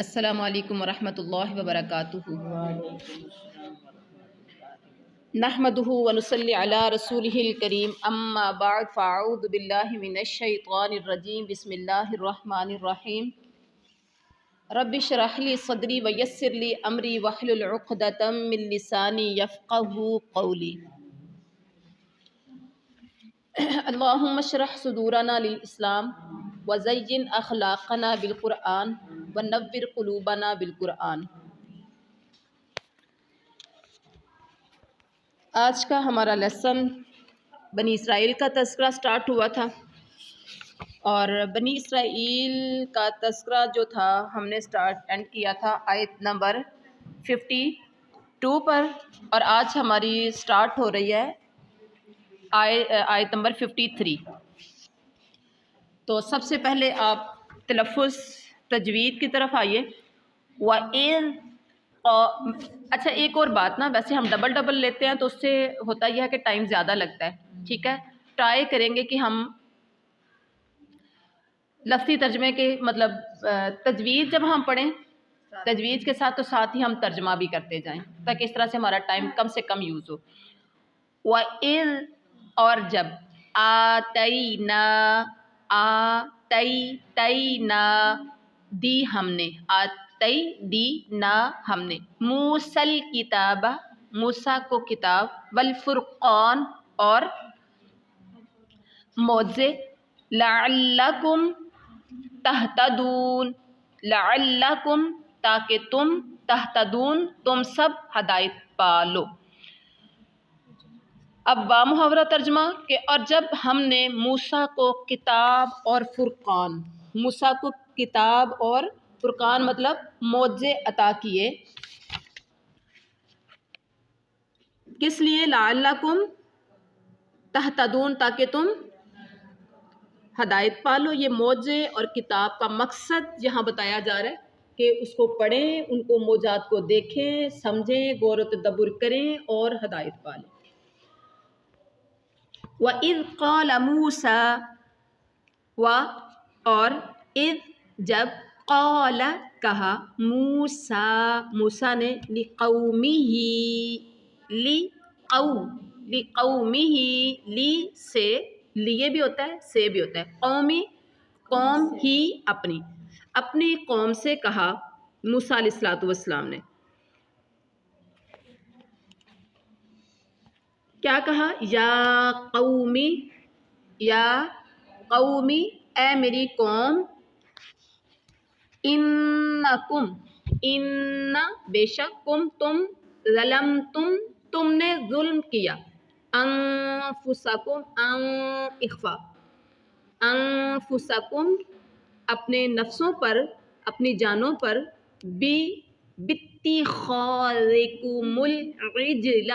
السلام علیکم ورحمۃ اللہ وبرکاتہ۔ نحمده ونصلی علی رسولہ الکریم، اما بعد فاعوذ باللہ من الشیطان الرجیم، بسم اللہ الرحمن الرحیم۔ رب اشرح لی صدری ویسر لی امری واحلل عقدۃ من لسانی یفقہوا قولی۔ اللہم اشرح صدورنا للاسلام وزین اخلاقنا بالقرآن ونور قلوبنا بالقرآن۔ آج کا ہمارا لیسن بنی اسرائیل کا تذکرہ سٹارٹ ہوا تھا، اور بنی اسرائیل کا تذکرہ جو تھا ہم نے اینڈ کیا تھا آیت نمبر 52 پر، اور آج ہماری سٹارٹ ہو رہی ہے آیت نمبر 53۔ تو سب سے پہلے آپ تلفظ تجوید کی طرف آئیے۔ وَإِذْ اچھا ایک اور بات نا، ویسے ہم ڈبل لیتے ہیں تو اس سے ہوتا یہ ہے کہ ٹائم زیادہ لگتا ہے، ٹھیک ہے۔ ٹرائی کریں گے کہ ہم لفظی ترجمے کے مطلب تجوید جب ہم پڑھیں تجوید کے ساتھ، تو ساتھ ہی ہم ترجمہ بھی کرتے جائیں، تاکہ اس طرح سے ہمارا ٹائم کم سے کم یوز ہو۔ وَإِذْ اور جب، آتَيْنَا آتَيْنَا دی ہم نے، دی ہم نے، موسیٰ کتاب موسیٰ کو کتاب، والفرقان اور معجزے، لعلکم تہتدون لعلکم تاکہ تم، تہتدون تم سب ہدایت پالو۔ اب با محاورہ ترجمہ کہ اور جب ہم نے موسیٰ کو کتاب اور فرقان، موسیٰ کو کتاب اور فرقان مطلب معجزے عطا کیے، کس لیے؟ لعلکم تہتدون تاکہ تم ہدایت پالو۔ یہ معجزے اور کتاب کا مقصد یہاں بتایا جا رہا ہے کہ اس کو پڑھیں، ان کو معجزات کو دیکھیں، سمجھیں، غور و تدبر کریں اور ہدایت پالیں۔ وَإِذْ قَالَ مُوسَىٰ اور اذ جب، قال کہا، موسیٰ نے، لقومہ لی سے، لیے بھی ہوتا ہے سے بھی ہوتا ہے، قومی قوم ہی اپنی قوم سے کہا موسیٰ علیہ الصلوۃ والسلام نے۔ کیا کہا؟ یا قومی اے میری قوم، انکم بے شک تم ظلمتم تم نے ظلم کیا، انفسکم اپنے نفسوں پر، اپنی جانوں پر، باتخاذکم العجل،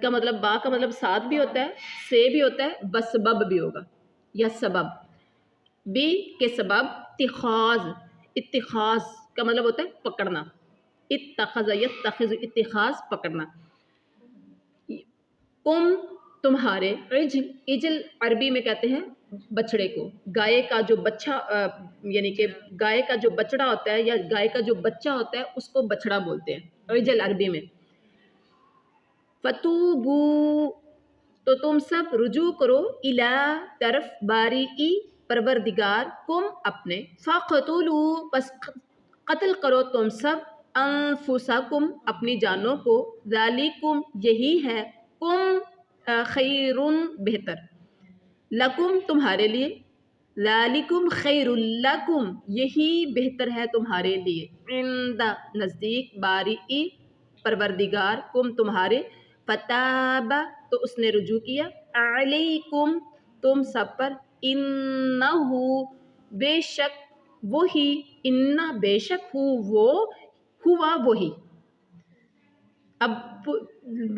کا مطلب با کا مطلب ساتھ بھی ہوتا ہے، سے بھی ہوتا ہے، بسبب بھی ہوگا یا سبب، بی کے سبب، اتخاذ کا مطلب ہوتا ہے پکڑنا، اتخذ یتخذ اتخاذ پکڑنا، تمہارے، عجل عربی میں کہتے ہیں بچڑے کو، گائے کا جو بچہ یعنی کہ گائے کا جو بچڑا ہوتا ہے یا گائے کا جو بچہ ہوتا ہے اس کو بچڑا بولتے ہیں عجل عربی میں۔ فتوبو تو تم سب رجوع کرو، الی طرف، باری پروردگار، کم اپنے، فقتلو پس قتل کرو تم سب، انفسکم اپنی جانوں کو، ذالکم یہی ہے، کم خیر بہتر، لکم تمہارے لیے، ذالکم خیر لکم یہی بہتر ہے تمہارے لیے، عند نزدیک، باری پروردگار، کم تمہارے، فتاب تو اس نے رجوع کیا، علیکم تم سب پر، انہ بے شک وہی، انہ بے شک ہوا وہی۔ اب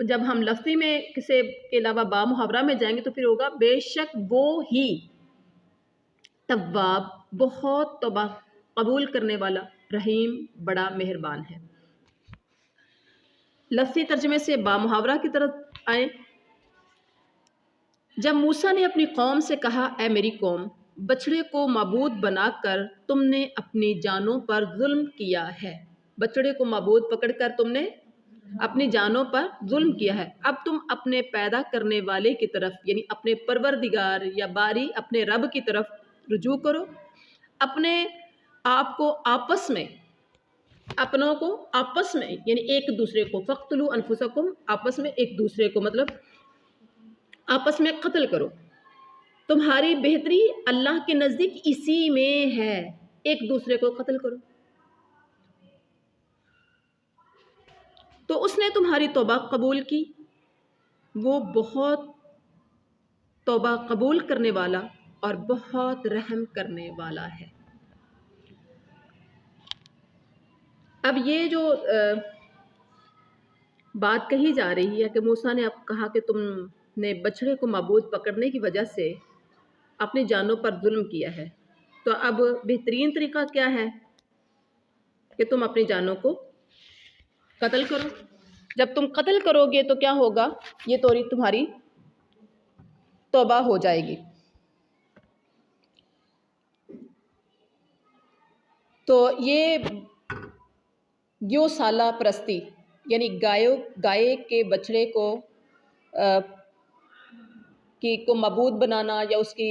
جب ہم لفظی میں کسی کے علاوہ با محاورہ میں جائیں گے تو پھر ہوگا بے شک وہ ہی، تواب بہت توبہ قبول کرنے والا، رحیم بڑا مہربان ہے۔ لفظی ترجمے سے با محاورہ کی طرف آئیں۔ جب موسیٰ نے اپنی قوم سے کہا، اے میری قوم، بچڑے کو معبود بنا کر تم نے اپنی جانوں پر ظلم کیا ہے۔ بچڑے کو معبود پکڑ کر تم نے اپنی جانوں پر ظلم کیا ہے۔ اب تم اپنے پیدا کرنے والے کی طرف یعنی اپنے پروردگار یا باری اپنے رب کی طرف رجوع کرو، اپنے آپ کو آپس میں، اپنوں کو آپس میں یعنی ایک دوسرے کو، فَاقْتُلُوا أَنفُسَكُمْ، آپس میں ایک دوسرے کو مطلب آپس میں قتل کرو، تمہاری بہتری اللہ کے نزدیک اسی میں ہے، ایک دوسرے کو قتل کرو۔ تو اس نے تمہاری توبہ قبول کی، وہ بہت توبہ قبول کرنے والا اور بہت رحم کرنے والا ہے۔ اب یہ جو بات کہی جا رہی ہے کہ موسیٰ نے اب کہا کہ تم نے بچڑے کو معبود پکڑنے کی وجہ سے اپنی جانوں پر ظلم کیا ہے، تو اب بہترین طریقہ کیا ہے کہ تم اپنی جانوں کو قتل کرو۔ جب تم قتل کرو گے تو کیا ہوگا، یہ تمہاری توبہ ہو جائے گی۔ تو یہ گیو سالہ پرستی یعنی گائے کے بچڑے کو معبود بنانا یا اس کی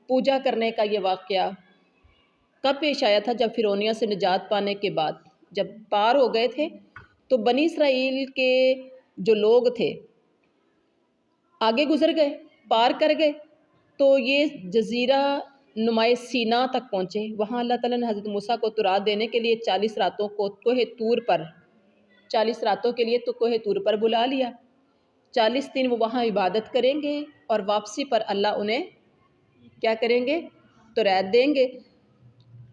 پوجا کرنے کا یہ واقعہ کب پیش آیا تھا؟ جب فرعونیہ سے نجات پانے کے بعد، جب پار ہو گئے تھے تو بنی اسرائیل کے جو لوگ تھے آگے گزر گئے، پار کر گئے، تو یہ جزیرہ نمائے سینا تک پہنچے۔ وہاں اللہ تعالیٰ نے حضرت موسیٰ کو تورات دینے کے لیے 40 راتوں کو کوہ طور پر 40 راتوں کے لیے تو کوہ طور پر بلا لیا۔ 40 دن وہ وہاں عبادت کریں گے اور واپسی پر اللہ انہیں کیا کریں گے؟ تورات دیں گے۔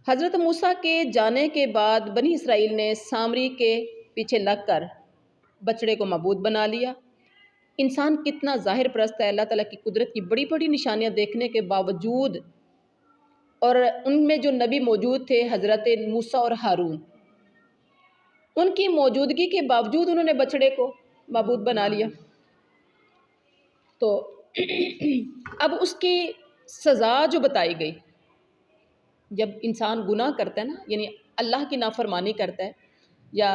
حضرت موسیٰ کے جانے کے بعد بنی اسرائیل نے سامری کے پیچھے لگ کر بچڑے کو معبود بنا لیا۔ انسان کتنا ظاہر پرست ہے، اللہ تعالیٰ کی قدرت کی بڑی بڑی نشانیاں دیکھنے کے باوجود، اور ان میں جو نبی موجود تھے حضرت موسیٰ اور ہارون، ان کی موجودگی کے باوجود انہوں نے بچڑے کو معبود بنا لیا۔ تو اب اس کی سزا جو بتائی گئی، جب انسان گناہ کرتا ہے نا، یعنی اللہ کی نافرمانی کرتا ہے، یا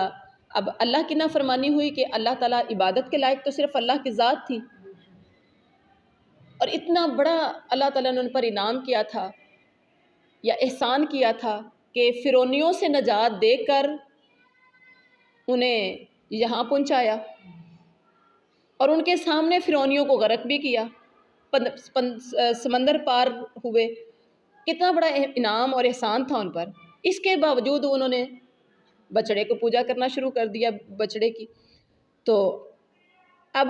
اب اللہ کی نافرمانی ہوئی کہ اللہ تعالیٰ عبادت کے لائق تو صرف اللہ کی ذات تھی، اور اتنا بڑا اللہ تعالیٰ نے ان پر انعام کیا تھا یا احسان کیا تھا کہ فرعونیوں سے نجات دے کر انہیں یہاں پہنچایا، اور ان کے سامنے فرعونیوں کو غرق بھی کیا، سمندر پار ہوئے۔ کتنا بڑا انعام اور احسان تھا ان پر، اس کے باوجود انہوں نے بچڑے کو پوجا کرنا شروع کر دیا، بچڑے کی۔ تو اب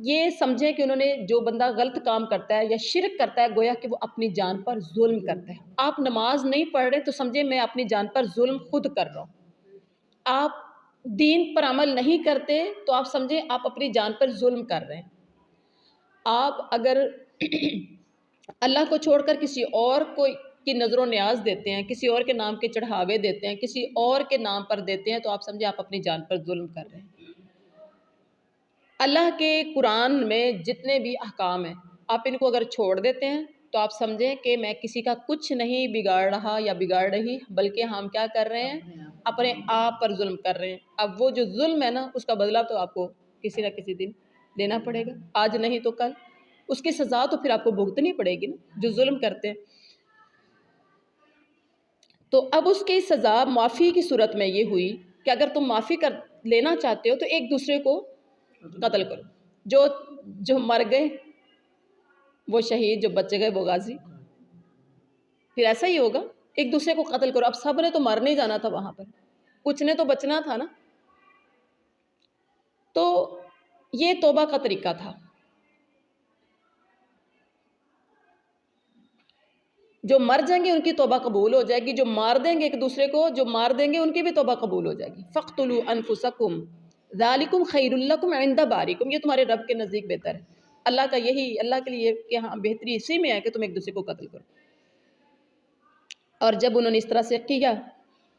یہ سمجھیں کہ انہوں نے، جو بندہ غلط کام کرتا ہے یا شرک کرتا ہے، گویا کہ وہ اپنی جان پر ظلم کرتا ہے۔ آپ نماز نہیں پڑھ رہے تو سمجھیں میں اپنی جان پر ظلم خود کر رہا ہوں۔ آپ دین پر عمل نہیں کرتے تو آپ سمجھیں آپ اپنی جان پر ظلم کر رہے ہیں۔ آپ اگر اللہ کو چھوڑ کر کسی اور کی نظر و نیاز دیتے ہیں، کسی اور کے نام کے چڑھاوے دیتے ہیں، کسی اور کے نام پر دیتے ہیں، تو آپ سمجھیں آپ اپنی جان پر ظلم کر رہے ہیں۔ اللہ کے قرآن میں جتنے بھی احکام ہیں، آپ ان کو اگر چھوڑ دیتے ہیں تو آپ سمجھیں کہ میں کسی کا کچھ نہیں بگاڑ رہا یا بگاڑ رہی، بلکہ ہم کیا کر رہے ہیں؟ اپنے آپ پر ظلم کر رہے ہیں۔ اب وہ جو ظلم ہے نا، اس کا بدلہ تو آپ کو کسی نہ کسی دن لینا پڑے گا، آج نہیں تو کل۔ اس کی سزا تو پھر آپ کو بھگتنی پڑے گی نا، جو ظلم کرتے ہیں۔ تو اب اس کی سزا معافی کی صورت میں یہ ہوئی کہ اگر تم معافی لینا چاہتے ہو تو ایک دوسرے کو قتل کرو، جو مر گئے وہ شہید، جو بچ گئے وہ غازی۔ پھر ایسا ہی ہوگا، ایک دوسرے کو قتل کرو۔ اب سب نے تو مر نہیں جانا تھا وہاں پر، کچھ نے تو بچنا تھا نا۔ تو یہ توبہ کا طریقہ تھا۔ جو مر جائیں گے ان کی توبہ قبول ہو جائے گی، جو مار دیں گے ایک دوسرے کو، جو مار دیں گے ان کی بھی توبہ قبول ہو جائے گی۔ فَاقْتُلُوا أَنفُسَكُمْ ذَلِكُمْ خَيْرٌ لَكُمْ عِنْدَ بَارِئِكُمْ، یہ تمہارے رب کے نزدیک بہتر ہے۔ اللہ کے لیے کہ ہاں بہتری اسی میں ہے کہ تم ایک دوسرے کو قتل کرو۔ اور جب انہوں نے اس طرح سے کیا،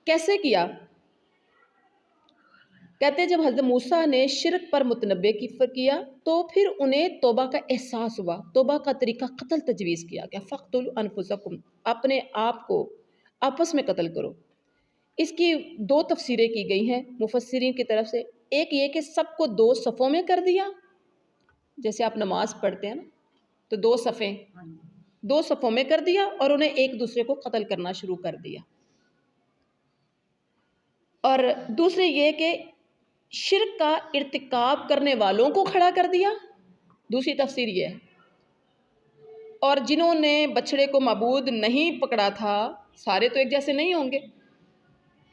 کیسے کیا؟ کہتے ہیں جب حضرت موسیٰ نے شرک پر متنبع کیا تو پھر انہیں توبہ کا احساس ہوا، توبہ کا طریقہ قتل تجویز کیا کہ فَاقْتُلُوا أَنفُسَكُمْ، اپنے آپ کو آپس میں قتل کرو۔ اس کی دو تفسیریں کی گئی ہیں مفسرین کی طرف سے، ایک یہ کہ سب کو دو صفوں میں کر دیا، جیسے آپ نماز پڑھتے ہیں نا تو دو صفوں میں کر دیا اور انہیں ایک دوسرے کو قتل کرنا شروع کر دیا، اور دوسرے یہ کہ شرک کا ارتکاب کرنے والوں کو کھڑا کر دیا، دوسری تفسیر یہ ہے، اور جنہوں نے بچڑے کو معبود نہیں پکڑا تھا، سارے تو ایک جیسے نہیں ہوں گے،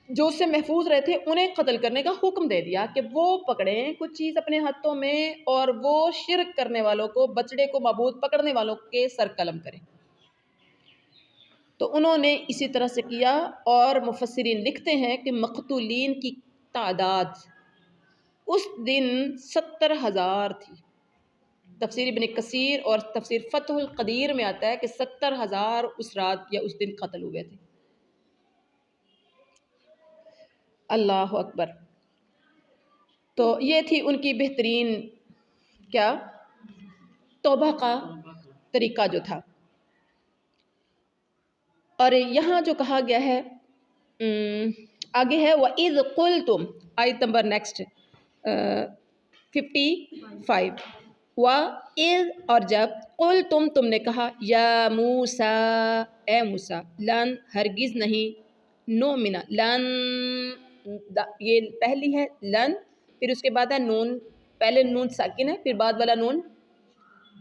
جو اس سے محفوظ رہے تھے انہیں قتل کرنے کا حکم دے دیا کہ وہ پکڑیں کچھ چیز اپنے ہاتھوں میں اور وہ شرک کرنے والوں کو، بچڑے کو معبود پکڑنے والوں کے سر قلم کریں۔ تو انہوں نے اسی طرح سے کیا، اور مفسرین لکھتے ہیں کہ مقتولین کی تعداد اس دن 70,000 تھی۔ تفسیر ابن کثیر اور تفسیر فتح القدیر میں آتا ہے کہ 70,000 اس رات یا اس دن قتل ہوئے تھے۔ اللہ اکبر۔ تو یہ تھی ان کی بہترین کیا توبہ کا طریقہ جو تھا۔ اور یہاں جو کہا گیا ہے آگے ہے وَإِذْ قُلْتُمْ، آیت نمبر نیکسٹ 55، وَإِذْ اور جب قُلْتُمْ تم نے کہا یا موسیٰ اے موسیٰ، لن ہرگز نہیں، نؤمن لن یہ پہلی ہے لن، پھر اس کے بعد ہے نون، پہلے نون ساکن ہے پھر بعد والا نون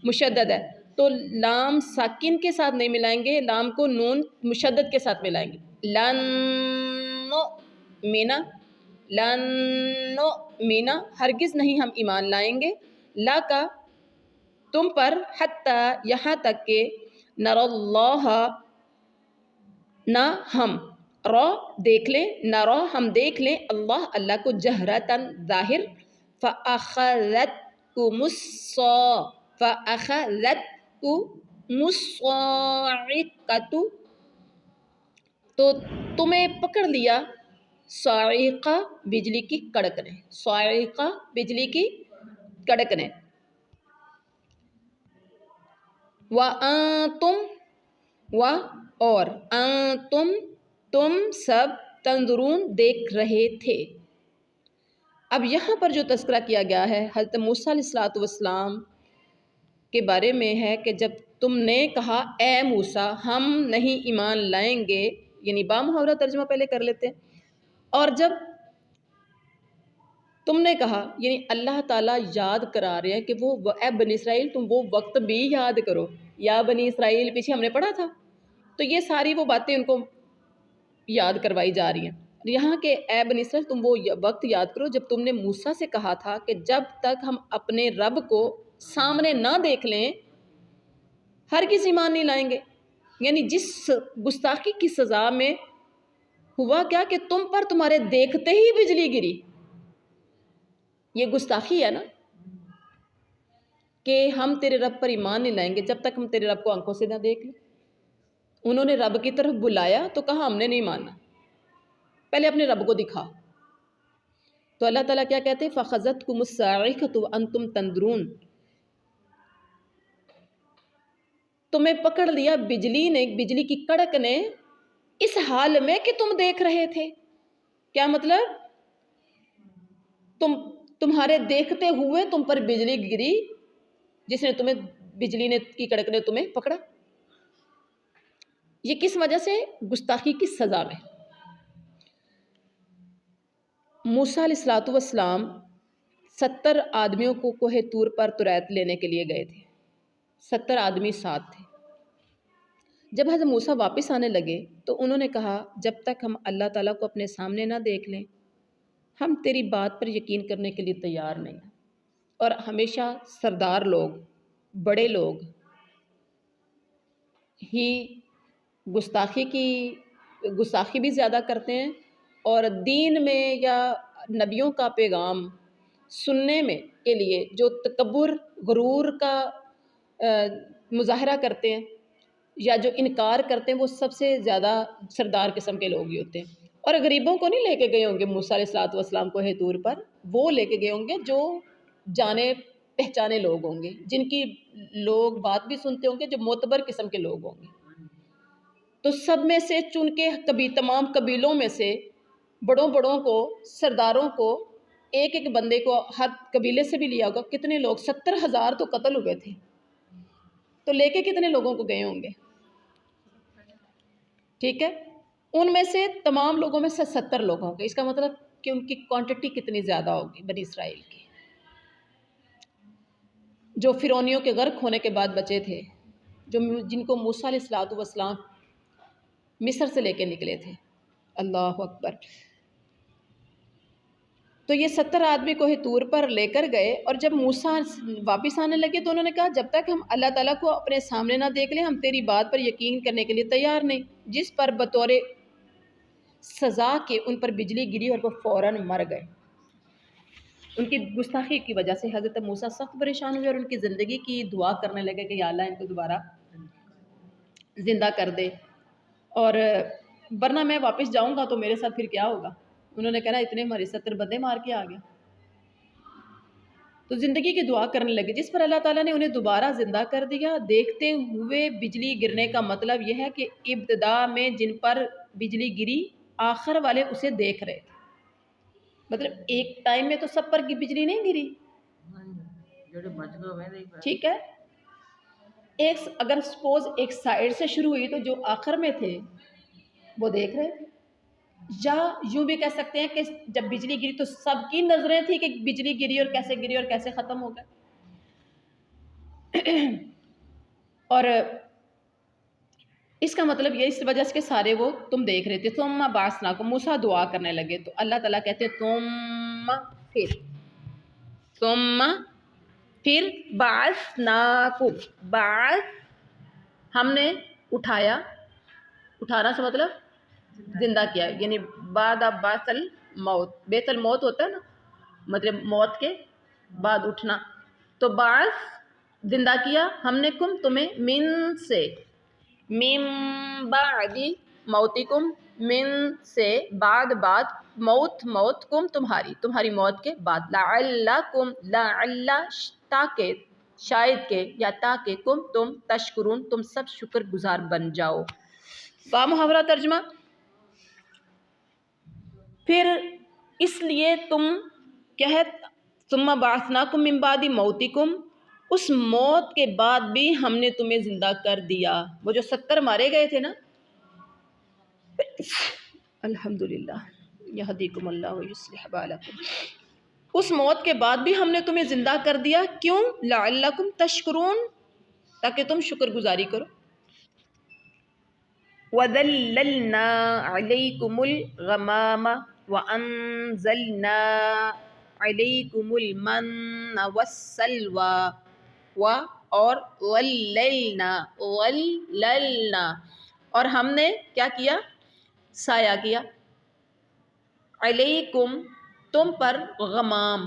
مشدد ہے، تو لام ساکن کے ساتھ نہیں ملائیں گے، لام کو نون مشدد کے ساتھ ملائیں گے، لن نؤمن، لن نؤمن ہرگز نہیں ہم ایمان لائیں گے، لا کا تم پر، حتی یہاں تک کہ نر اللہ نہ ہم، را دیکھ لیں، نرا ہم دیکھ لیں، اللہ کو جہرتاً ظاہر، فَأَخَذَتْكُمُ الصَّاعِقَةُ تو تمہیں پکڑ لیا صاعقہ بجلی کی کڑک نے، صاعقہ بجلی کی کڑک نے، وَأَنْتُمْ اور انتم تم سب تنظرون دیکھ رہے تھے۔ اب یہاں پر جو تذکرہ کیا گیا ہے حضرت موسیٰ علیہ السلام کے بارے میں ہے کہ جب تم نے کہا اے موسیٰ ہم نہیں ایمان لائیں گے، یعنی بامحاورہ ترجمہ پہلے کر لیتے ہیں، اور جب تم نے کہا یعنی اللہ تعالیٰ یاد کرا رہے ہیں کہ وہ اے بنی اسرائیل تم وہ وقت بھی یاد کرو، یا بنی اسرائیل پیچھے ہم نے پڑھا تھا، تو یہ ساری وہ باتیں ان کو یاد کروائی جا رہی ہیں یہاں کہ اے بنی اسرائیل تم وہ وقت یاد کرو جب تم نے موسیٰ سے کہا تھا کہ جب تک ہم اپنے رب کو سامنے نہ دیکھ لیں ہرگز ایمان نہیں لائیں گے، یعنی جس گستاخی کی سزا میں ہوا کیا کہ تم پر تمہارے دیکھتے ہی بجلی گری، یہ گستاخی ہے نا کہ ہم تیرے رب پر ایمان نہیں لائیں گے جب تک ہم تیرے رب کو آنکھوں سے نہ دیکھ لیں۔ انہوں نے رب کی طرف بلایا تو کہا ہم نے نہیں ماننا، پہلے اپنے رب کو دکھا، تو اللہ تعالیٰ کیا کہتے ہیں فَأَخَذَتْكُمُ الصَّاعِقَةُ وَأَنْتُمْ تَنْظُرُونَ، تمہیں پکڑ لیا بجلی نے، بجلی کی کڑک نے، اس حال میں کہ تم دیکھ رہے تھے۔ کیا مطلب؟ تمہارے دیکھتے ہوئے تم پر بجلی گری، جس نے تمہیں بجلی نے کی کڑک نے تمہیں پکڑا، یہ کس وجہ سے؟ گستاخی کی سزا میں۔ موسیٰ علیہ السلام 70 آدمیوں کو کوہ طور پر تریت لینے کے لیے گئے تھے، 70 آدمی ساتھ تھے۔ جب حضرت موسیٰ واپس آنے لگے تو انہوں نے کہا جب تک ہم اللہ تعالیٰ کو اپنے سامنے نہ دیکھ لیں ہم تیری بات پر یقین کرنے کے لیے تیار نہیں ہیں۔ اور ہمیشہ سردار لوگ، بڑے لوگ ہی گستاخی بھی زیادہ کرتے ہیں، اور دین میں یا نبیوں کا پیغام سننے میں کے لیے جو تکبر غرور کا مظاہرہ کرتے ہیں یا جو انکار کرتے ہیں وہ سب سے زیادہ سردار قسم کے لوگ ہی ہوتے ہیں، اور غریبوں کو نہیں لے کے گئے ہوں گے موسیٰ علیہ السلام کو طور پر، وہ لے کے گئے ہوں گے جو جانے پہچانے لوگ ہوں گے، جن کی لوگ بات بھی سنتے ہوں گے، جو معتبر قسم کے لوگ ہوں گے۔ تو سب میں سے چن کے تمام قبیلوں میں سے بڑوں بڑوں کو، سرداروں کو، ایک ایک بندے کو ہر قبیلے سے بھی لیا ہوگا۔ کتنے لوگ؟ 70,000 تو قتل ہوئے تھے، تو لے کے کتنے لوگوں کو گئے ہوں گے؟ ٹھیک ہے، ان میں سے تمام لوگوں میں سے 70 لوگ ہوں گے۔ اس کا مطلب کہ ان کی کوانٹٹی کتنی زیادہ ہوگی بنی اسرائیل کی، جو فرعونیوں کے غرق ہونے کے بعد بچے تھے، جن کو موسیٰ علیہ السلام مصر سے لے کے نکلے تھے۔ اللہ اکبر۔ تو یہ 70 آدمی کوہ طور پر لے کر گئے، اور جب موسیٰ واپس آنے لگے تو انہوں نے کہا جب تک ہم اللہ تعالیٰ کو اپنے سامنے نہ دیکھ لیں ہم تیری بات پر یقین کرنے کے لیے تیار نہیں۔ جس پر بطور سزا کے ان پر بجلی گری اور وہ فوراً مر گئے۔ ان کی گستاخی کی وجہ سے حضرت موسیٰ سخت پریشان ہوئے اور ان کی زندگی کی دعا کرنے لگے کہ یا اللہ ان کو دوبارہ زندہ کر دے، اور ورنہ میں واپس جاؤں گا تو میرے ساتھ پھر کیا ہوگا؟ انہوں نے کہا اتنے ہمارے 70 بندے مار کے آ گئے۔ تو زندگی کی دعا کرنے لگے، جس پر اللہ تعالیٰ نے انہیں دوبارہ زندہ کر دیا۔ دیکھتے ہوئے بجلی گرنے کا مطلب یہ ہے کہ ابتدا میں جن پر بجلی گری آخر والے اسے دیکھ رہے تھے، مطلب ایک ٹائم میں تو سب پر بجلی نہیں گری، ٹھیک ہے؟ اگر سپوز ایک سائیڈ سے شروع ہوئی تو جو آخر میں تھے وہ دیکھ رہے تھے، یا یوں بھی کہہ سکتے ہیں کہ جب بجلی گری تو سب کی نظریں تھی کہ بجلی گری اور کیسے ختم ہو گئے۔ اور اس کا مطلب یہ اس وجہ سے کہ سارے وہ تم دیکھ رہے تھے۔ ثم بعثناکم، موسیٰ دعا کرنے لگے تو اللہ تعالیٰ کہتے پھر بعثناکم، بعث ہم نے اٹھانا سے مطلب زندہ کیا، یعنی بعد بعث الموت، بیت الموت ہوتا ہے نا، مطلب موت کے بعد اٹھنا، تو بعث زندہ کیا ہم نے کم تمہیں، من سے، من بعد موتکم، من سے بعد موت کم تمہاری موت کے بعد، لعلکم، لعل تاکہ، شاید کہ، یا تاکہ، کم تم، تشکرون تم سب شکر گزار بن جاؤ۔ با محاورہ ترجمہ، پھر اس لیے تم کیا ہے، ثم بعثناکم من بعد موتکم، اس موت کے بعد بھی ہم نے تمہیں زندہ کر دیا۔ وہ جو 70 مارے گئے تھے نا، الحمدللہ یہدیکم اللہ ویصلح بالکم، اس موت کے بعد بھی ہم نے تمہیں زندہ کر دیا، کیوں؟ لعلکم تشکرون، تاکہ تم شکر گزاری کرو۔ وَذَلَّلْنَا عَلَيْكُمُ الْغَمَامَ وَأَنزَلْنَا عَلَيْكُمُ الْمَنَّ وَالسَّلْوَىٰ، اور ظللنا، اور ہم نے کیا کیا؟ سایہ کیا، علیکم تم پر، غمام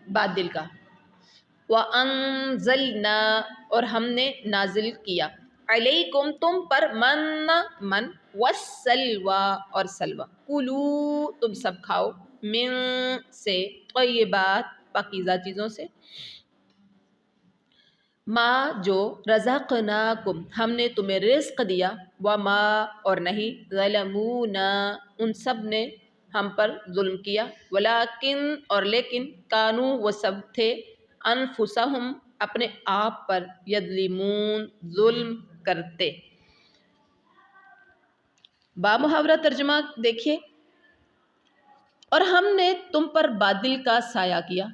بادل کا، وَأَنزَلْنَا اور ہم نے نازل کیا، علیکم تم پر، من والسلوى اور سلوى، کلو تم سب کھاؤ، من سے، طیبات پاکیزہ چیزوں سے، ما جو، رزقناکم ہم نے تمہیں رزق دیا، وما اور نہیں، ظلمونا ان سب نے ہم پر ظلم کیا، ولیکن اور لیکن، کانو وہ سب تھے، انفسہم اپنے آپ پر، یظلمون ظلم کرتے۔ با محاورہ ترجمہ دیکھیے، اور ہم نے تم پر بادل کا سایہ کیا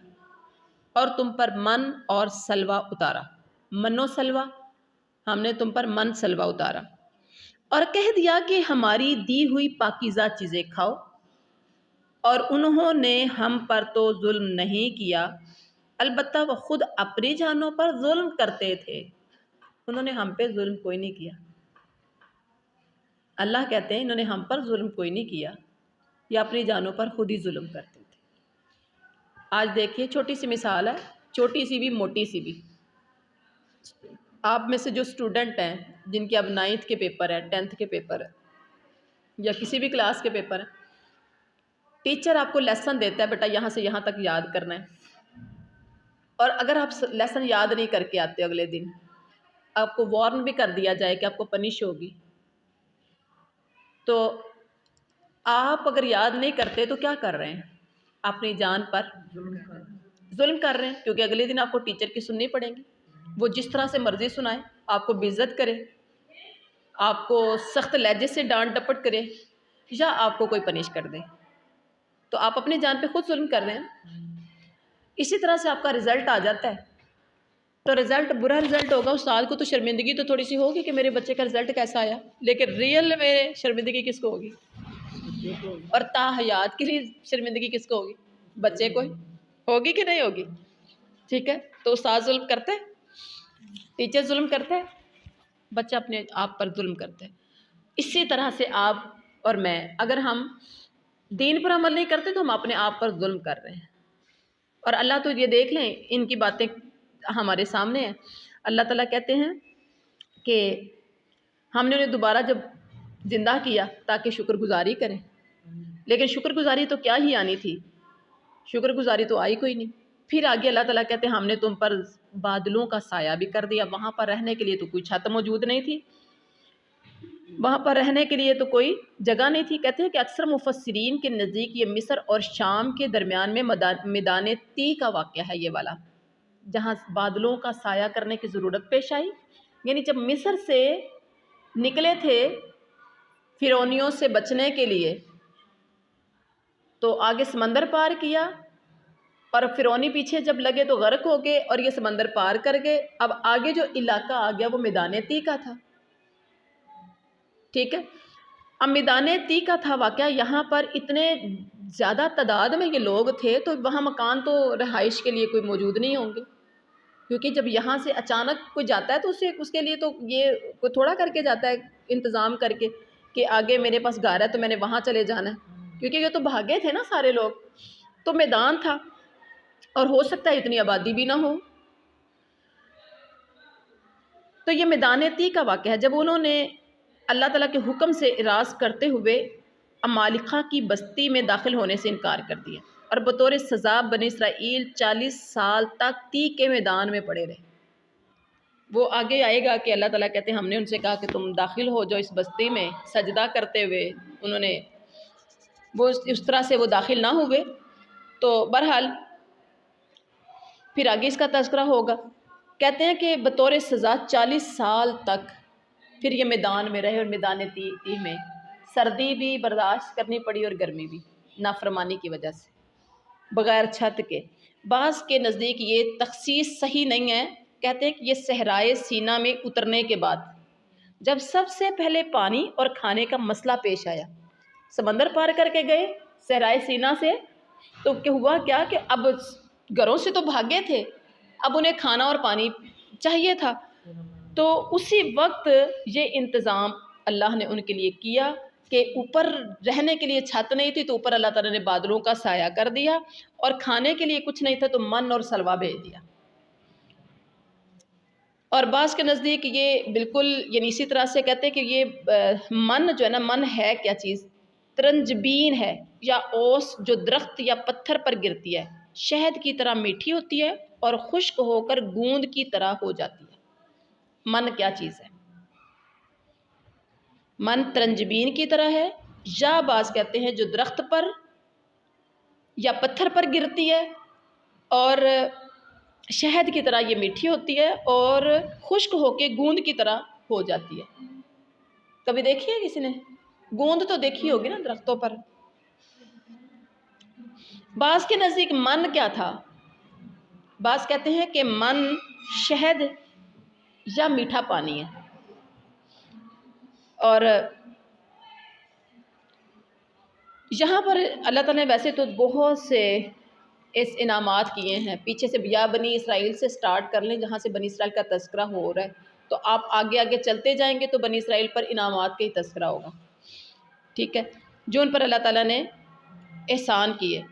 اور تم پر من اور سلوہ اتارا، من و سلوہ، ہم نے تم پر من سلوہ اتارا، اور کہہ دیا کہ ہماری دی ہوئی پاکیزہ چیزیں کھاؤ، اور انہوں نے ہم پر تو ظلم نہیں کیا، البتہ وہ خود اپنی جانوں پر ظلم کرتے تھے، انہوں نے ہم پہ ظلم کوئی نہیں کیا۔ اللہ کہتے ہیں انہوں نے ہم پر ظلم کوئی نہیں کیا، یا اپنی جانوں پر خود ہی ظلم کرتے تھے۔ آج دیکھیے چھوٹی سی مثال ہے، چھوٹی سی بھی موٹی سی بھی، آپ میں سے جو اسٹوڈنٹ ہیں جن کے اب 9th کے پیپر ہے، 10th کے پیپر ہے، یا کسی بھی کلاس کے پیپر ہیں، ٹیچر آپ کو لیسن دیتا ہے بیٹا یہاں سے یہاں تک یاد کرنا ہے، اور اگر آپ لیسن یاد نہیں کر کے آتے اگلے دن، آپ کو وارن بھی کر دیا جائے کہ آپ کو پنش ہوگی، تو آپ اگر یاد نہیں کرتے تو کیا کر رہے ہیں؟ اپنی جان پر ظلم کر رہے ہیں، کیونکہ اگلے دن آپ کو ٹیچر کی سننی پڑیں گی، وہ جس طرح سے مرضی سنائے، آپ کو بے عزت کرے، آپ کو سخت لہجے سے ڈانٹ ڈپٹ کرے، یا آپ کو کوئی پنش کر دے، تو آپ اپنی جان پہ خود ظلم کر رہے ہیں۔ اسی طرح سے آپ کا رزلٹ آ جاتا ہے، تو رزلٹ برا رزلٹ ہوگا، استاد کو تو شرمندگی تو تھوڑی سی ہوگی کہ میرے بچے کا رزلٹ کیسا آیا، لیکن ریئل میں شرمندگی کس کو ہوگی؟ اور تا حیات کے لیے شرمندگی کس کو ہوگی؟ بچے کو ہوگی کہ نہیں ہوگی؟ ٹھیک ہے، تو استاد ظلم کرتے ہیں، ٹیچر ظلم کرتے ہیں، بچہ اپنے آپ پر ظلم کرتے ہیں۔ اسی طرح سے آپ اور میں اگر ہم دین پر عمل نہیں کرتے تو ہم اپنے آپ پر ظلم کر رہے ہیں، اور اللہ تو یہ دیکھ لیں، ان کی باتیں ہمارے سامنے ہیں۔ اللہ تعالیٰ کہتے ہیں کہ ہم نے انہیں دوبارہ جب زندہ کیا تاکہ شکر گزاری کریں، لیکن شکر گزاری تو کیا ہی آنی تھی، شکر گزاری تو آئی کوئی نہیں۔ پھر آگے اللہ تعالیٰ کہتے ہیں ہم نے تم پر بادلوں کا سایہ بھی کر دیا، وہاں پر رہنے کے لیے تو کوئی چھت موجود نہیں تھی، وہاں پر رہنے کے لیے تو کوئی جگہ نہیں تھی۔ کہتے ہیں کہ اکثر مفسرین کے نزدیک یہ مصر اور شام کے درمیان میں میدان تی کا واقعہ ہے، یہ والا جہاں بادلوں کا سایہ کرنے کی ضرورت پیش آئی، یعنی جب مصر سے نکلے تھے فرعونیوں سے بچنے کے لیے تو آگے سمندر پار کیا، اور فرعونی پیچھے جب لگے تو غرق ہو گئے، اور یہ سمندر پار کر گئے۔ اب آگے جو علاقہ آ گیا وہ میدان تی کا تھا، ٹھیک ہے۔ اب میدان تی کا تھا واقعہ، یہاں پر اتنے زیادہ تعداد میں یہ لوگ تھے تو وہاں مکان تو رہائش کے لیے کوئی موجود نہیں ہوں گے، کیونکہ جب یہاں سے اچانک کوئی جاتا ہے تو اس کے لیے تو یہ کوئی تھوڑا کر کے جاتا ہے انتظام کر کے کہ آگے میرے پاس گھر ہے تو میں نے وہاں چلے جانا ہے، کیونکہ یہ تو بھاگے تھے نا سارے لوگ، تو میدان تھا، اور ہو سکتا ہے اتنی آبادی بھی نہ ہو۔ تو یہ میدان تی کا واقعہ ہے، جب انہوں نے اللہ تعالیٰ کے حکم سے اعراض کرتے ہوئے عمالقہ کی بستی میں داخل ہونے سے انکار کر دیا، اور بطور سزا بنی اسرائیل 40 سال تک تی کے میدان میں پڑے رہے۔ وہ آگے آئے گا کہ اللہ تعالیٰ کہتے ہیں ہم نے ان سے کہا کہ تم داخل ہو جاؤ اس بستی میں، سجدہ کرتے ہوئے انہوں نے وہ اس طرح سے وہ داخل نہ ہوئے، تو بہرحال پھر آگے اس کا تذکرہ ہوگا۔ کہتے ہیں کہ بطور سزا 40 سال تک پھر یہ میدان میں رہے، اور میدان تی میں سردی بھی برداشت کرنی پڑی اور گرمی بھی، نافرمانی کی وجہ سے، بغیر چھت کے۔ بعض کے نزدیک یہ تخصیص صحیح نہیں ہے، کہتے ہیں کہ یہ صحرائے سینا میں اترنے کے بعد جب سب سے پہلے پانی اور کھانے کا مسئلہ پیش آیا، سمندر پار کر کے گئے صحرائے سینا سے، تو ہوا کیا کہ اب گھروں سے تو بھاگے تھے، اب انہیں کھانا اور پانی چاہیے تھا، تو اسی وقت یہ انتظام اللہ نے ان کے لیے کیا کہ اوپر رہنے کے لیے چھت نہیں تھی تو اوپر اللہ تعالیٰ نے بادلوں کا سایہ کر دیا، اور کھانے کے لیے کچھ نہیں تھا تو من اور سلوا بھیج دیا۔ اور بعض کے نزدیک یہ بالکل یعنی اسی طرح سے کہتے ہیں کہ یہ من جو ہے نا، من ہے کیا چیز؟ ترنجبین ہے، یا اوس جو درخت یا پتھر پر گرتی ہے، شہد کی طرح میٹھی ہوتی ہے اور خشک ہو کر گوند کی طرح ہو جاتی ہے۔ من کیا چیز ہے؟ من ترنجبین کی طرح ہے، یا بعض کہتے ہیں جو درخت پر یا پتھر پر گرتی ہے اور شہد کی طرح یہ میٹھی ہوتی ہے اور خشک ہو کے گوند کی طرح ہو جاتی ہے۔ کبھی دیکھی ہے کسی نے؟ گوند تو دیکھی ہوگی نا درختوں پر۔ بعض کے نزدیک من کیا تھا؟ بعض کہتے ہیں کہ من شہد یا میٹھا پانی ہے، اور یہاں پر اللہ تعالیٰ نے ویسے تو بہت سے اس انعامات کیے ہیں، پیچھے سے یا بنی اسرائیل سے سٹارٹ کر لیں جہاں سے بنی اسرائیل کا تذکرہ ہو رہا ہے، تو آپ آگے آگے چلتے جائیں گے تو بنی اسرائیل پر انعامات کا ہی تذکرہ ہوگا، ٹھیک ہے، جو ان پر اللہ تعالیٰ نے احسان کیے۔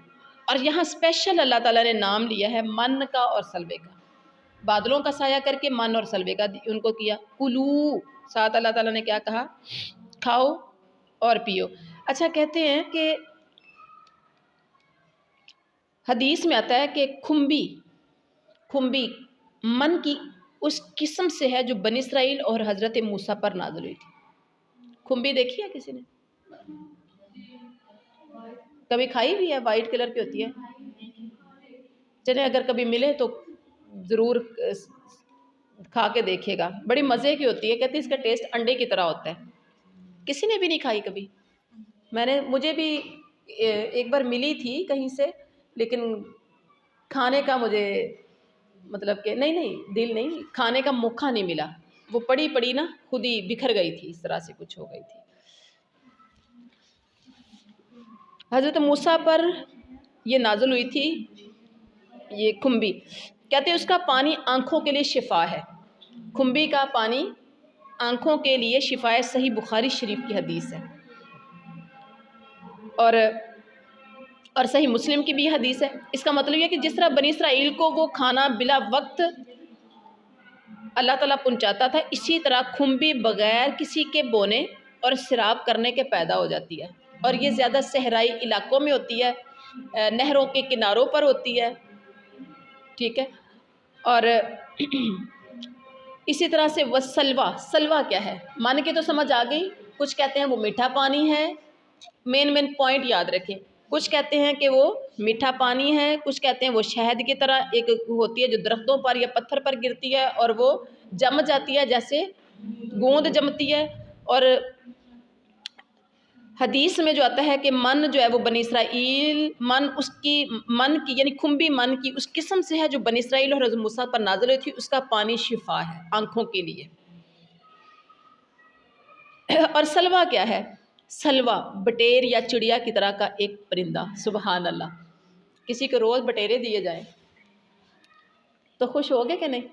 اور یہاں اسپیشل اللہ تعالیٰ نے نام لیا ہے من کا اور سلوے کا، بادلوں کا سایہ کر کے من اور سلوے کا ان کو کیا۔ کلو، ساتھ اللہ تعالیٰ نے کیا کہا؟ کھاؤ اور پیو۔ اچھا، کہتے ہیں کہ حدیث میں آتا ہے کہ کھمبی من کی اس قسم سے ہے جو بنی اسرائیل اور حضرت موسیٰ پر نازل ہوئی تھی۔ کھمبی دیکھی ہے کسی نے؟ کبھی کھائی بھی ہے؟ وائٹ کلر کی ہوتی ہے۔ چلیں اگر کبھی ملے تو ضرور کھا کے دیکھے گا، بڑی مزے کی ہوتی ہے، کہتے ہیں اس کا ٹیسٹ انڈے کی طرح ہوتا ہے۔ کسی نے بھی نہیں کھائی کبھی؟ مجھے بھی ایک بار ملی تھی کہیں سے، لیکن کھانے کا مجھے مطلب کہ نہیں دل نہیں، کھانے کا موقع نہیں ملا، وہ پڑی نا خود ہی بکھر گئی تھی، اس طرح سے کچھ ہو گئی تھی۔ حضرت موسیٰ پر یہ نازل ہوئی تھی یہ کھمبی، کہتے ہیں اس کا پانی آنکھوں کے لیے شفا ہے۔ کھمبی کا پانی آنکھوں کے لیے شفا ہے، صحیح بخاری شریف کی حدیث ہے، اور صحیح مسلم کی بھی حدیث ہے۔ اس کا مطلب یہ کہ جس طرح بنی اسرائیل کو وہ کھانا بلا وقت اللہ تعالیٰ پہنچاتا تھا، اسی طرح کھمبی بغیر کسی کے بونے اور سیراب کرنے کے پیدا ہو جاتی ہے، اور یہ زیادہ صحرائی علاقوں میں ہوتی ہے، نہروں کے کناروں پر ہوتی ہے، ٹھیک ہے۔ اور اسی طرح سے وہ سلوا کیا ہے؟ معنی کی تو سمجھ آ گئی، کچھ کہتے ہیں وہ میٹھا پانی ہے، مین پوائنٹ یاد رکھیں، کچھ کہتے ہیں کہ وہ میٹھا پانی ہے، کچھ کہتے ہیں وہ شہد کی طرح ایک ہوتی ہے جو درختوں پر یا پتھر پر گرتی ہے اور وہ جم جاتی ہے جیسے گوند جمتی ہے۔ اور حدیث میں جو آتا ہے کہ من جو ہے وہ بنی اسرائیل من کی یعنی کھمبی من کی اس قسم سے ہے جو بنی اسرائیل اور حضرت موسیٰ پر نازل ہوئی تھی، اس کا پانی شفا ہے آنکھوں کے لیے۔ اور سلوا کیا ہے؟ سلوا بٹیر یا چڑیا کی طرح کا ایک پرندہ، سبحان اللہ۔ کسی کو روز بٹیرے دیے جائیں تو خوش ہوگے کہ نہیں؟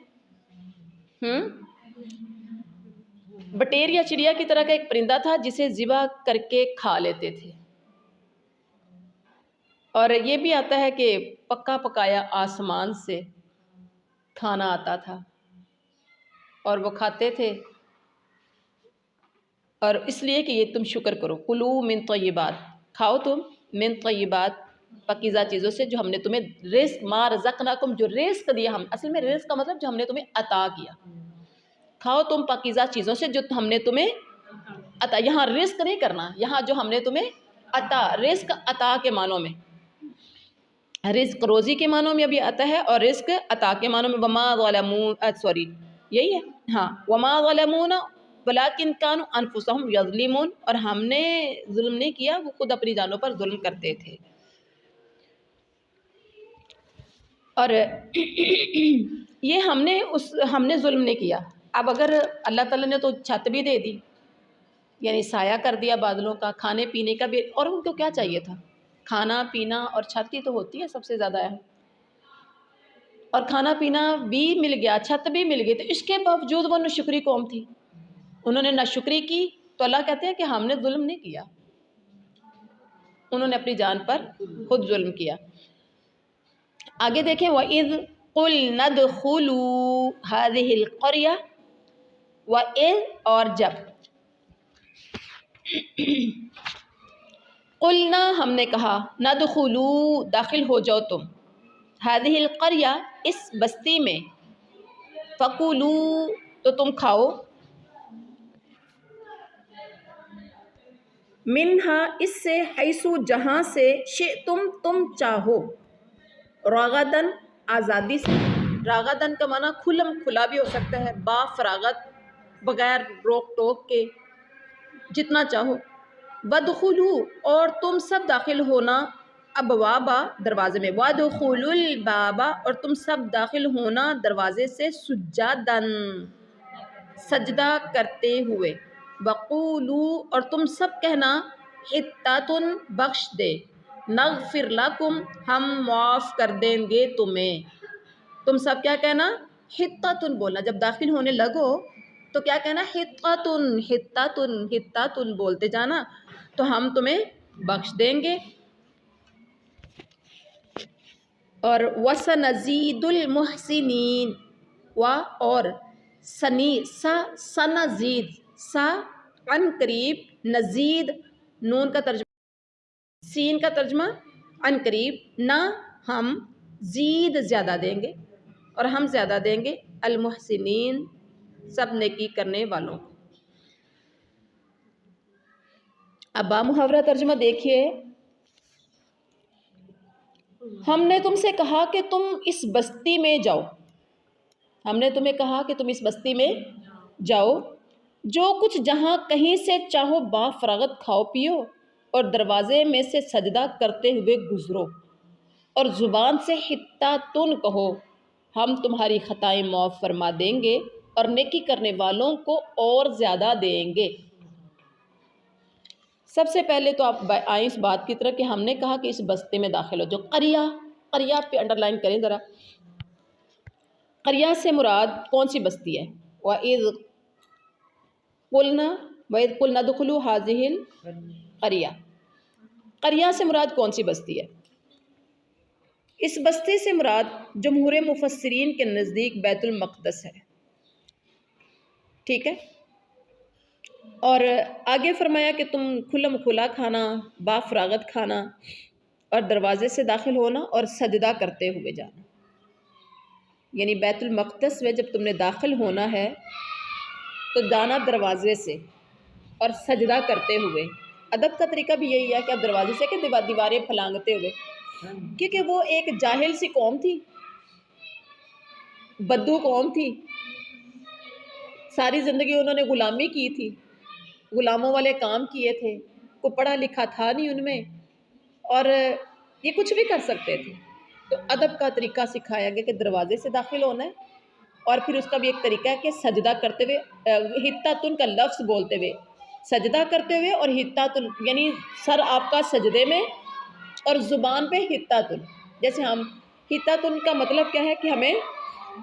بٹیر یا چڑیا کی طرح کا ایک پرندہ تھا جسے ذبح کر کے کھا لیتے تھے۔ اور یہ بھی آتا ہے کہ پکا پکایا آسمان سے کھانا آتا تھا اور وہ کھاتے تھے، اور اس لیے کہ یہ تم شکر کرو، کلو من طیبات، کھاؤ تم من طیبات پاکیزہ چیزوں سے جو ہم نے تمہیں رزق ما رزقناکم، جو رزق دیا ہم، اصل میں رزق کا مطلب جو ہم نے تمہیں عطا کیا، کھاؤ تم پاکیزہ چیزوں سے جو ہم نے تمہیں عطا، یہاں رزق نہیں کرنا، یہاں جو ہم نے تمہیں عطا، رزق عطا کے معنوں میں، رزق روزی کے معنوں میں بھی آتا ہے اور رزق عطا کے معنوں میں، وما ظلمون یہی ہے، ہاں، وما ظلمون ولکن کانوا انفسهم یظلمون، اور ہم نے ظلم نہیں کیا، وہ خود اپنی جانوں پر ظلم کرتے تھے۔ اور یہ ہم نے ظلم نہیں کیا۔ اب اگر اللہ تعالیٰ نے تو چھت بھی دے دی، یعنی سایہ کر دیا بادلوں کا، کھانے پینے کا بھی، اور ان کو کیا چاہیے تھا؟ کھانا پینا اور چھت ہی تو ہوتی ہے سب سے زیادہ اہم، اور کھانا پینا بھی مل گیا، چھت بھی مل گئی، تو اس کے باوجود وہ ناشکری قوم تھی، انہوں نے ناشکری کی، تو اللہ کہتے ہیں کہ ہم نے ظلم نہیں کیا، انہوں نے اپنی جان پر خود ظلم کیا۔ آگے دیکھیں، وَإِذْ قُلْنَا ادْخُلُوا هَٰذِهِ الْقَرْيَةَ، وَإِذْ اور جب، قُلْنَا ہم نے کہا، نَدْخُلُوا داخل ہو جاؤ تم، هَٰذِهِ الْقَرْيَةَ اس بستی میں، فَكُلُوا تو تم کھاؤ، مِنْهَا اس سے، حیث جہاں سے، شئتم تم چاہو، راغدن آزادی سے، راغدن کا معنی کھلم کھلا بھی ہو سکتا ہے، با فراغت، بغیر روک ٹوک کے، جتنا چاہو، وَادْخُلُوا اور تم سب داخل ہونا، ابوابا دروازے میں، وَادْخُلُوا الْبَابَ اور تم سب داخل ہونا دروازے سے، سجداً سجدہ کرتے ہوئے، وَقُولُوا اور تم سب کہنا، حِطَّةٌ بخش دے، نغفر لکم ہم معاف کر دیں گے تمہیں، تم سب کیا کہنا؟ حِطَّةٌ بولنا، جب داخل ہونے لگو تو کیا کہنا؟ حِطَّةٌ حِطَّةٌ حِطَّةٌ بولتے جانا، تو ہم تمہیں بخش دیں گے۔ اور وَسَنَزِيدُ الْمُحْسِنِينَ اور سنزید عن قریب، نزید نون کا ترجمہ، سین کا ترجمہ عن قریب، نہ ہم زید زیادہ دیں گے، اور ہم زیادہ دیں گے المحسنین سب نیکی کرنے والوں کو۔ اب با محاورہ ترجمہ دیکھیے، ہم نے تم سے کہا کہ تم اس بستی میں جاؤ، ہم نے تمہیں کہا کہ تم اس بستی میں جاؤ، جو کچھ جہاں کہیں سے چاہو با فراغت کھاؤ پیو، اور دروازے میں سے سجدہ کرتے ہوئے گزرو، اور زبان سے حتّاتن کہو، ہم تمہاری خطائیں معاف فرما دیں گے اور نیکی کرنے والوں کو اور زیادہ دیں گے۔ سب سے پہلے تو آپ آئیں اس بات کی طرف کہ ہم نے کہا کہ اس بستی میں داخل ہو، جو قریہ پہ انڈر لائن کریں ذرا، قریہ سے مراد کون سی بستی ہے؟ وَإِذْ قُلْنَا ادْخُلُوا هَٰذِهِ الْقَرْيَةَ، قریہ سے مراد کون سی بستی ہے؟ اس بستی سے مراد جمہور مفسرین کے نزدیک بیت المقدس ہے، ٹھیک ہے؟ اور آگے فرمایا کہ تم کھلم کھلا کھانا، با فراغت کھانا، اور دروازے سے داخل ہونا اور سجدہ کرتے ہوئے جانا، یعنی بیت المقدس میں جب تم نے داخل ہونا ہے تو جانا دروازے سے اور سجدہ کرتے ہوئے۔ ادب کا طریقہ بھی یہی ہے کہ اب دروازے سے کہ دیواریں پھلانگتے ہوئے، کیونکہ وہ ایک جاہل سی قوم تھی، بدو قوم تھی، ساری زندگی انہوں نے غلامی کی تھی، غلاموں والے کام کیے تھے، کوئی پڑھا لکھا تھا نہیں ان میں، اور یہ کچھ بھی کر سکتے تھے۔ تو ادب کا طریقہ سکھایا گیا کہ دروازے سے داخل ہونا ہے، اور پھر اس کا بھی ایک طریقہ ہے کہ سجدہ کرتے ہوئے، حتّاتن کا لفظ بولتے ہوئے، سجدہ کرتے ہوئے، اور حتّاتن یعنی سر آپ کا سجدے میں اور زبان پہ حتّاتن، جیسے ہم حتّاتن کا مطلب کیا ہے کہ ہمیں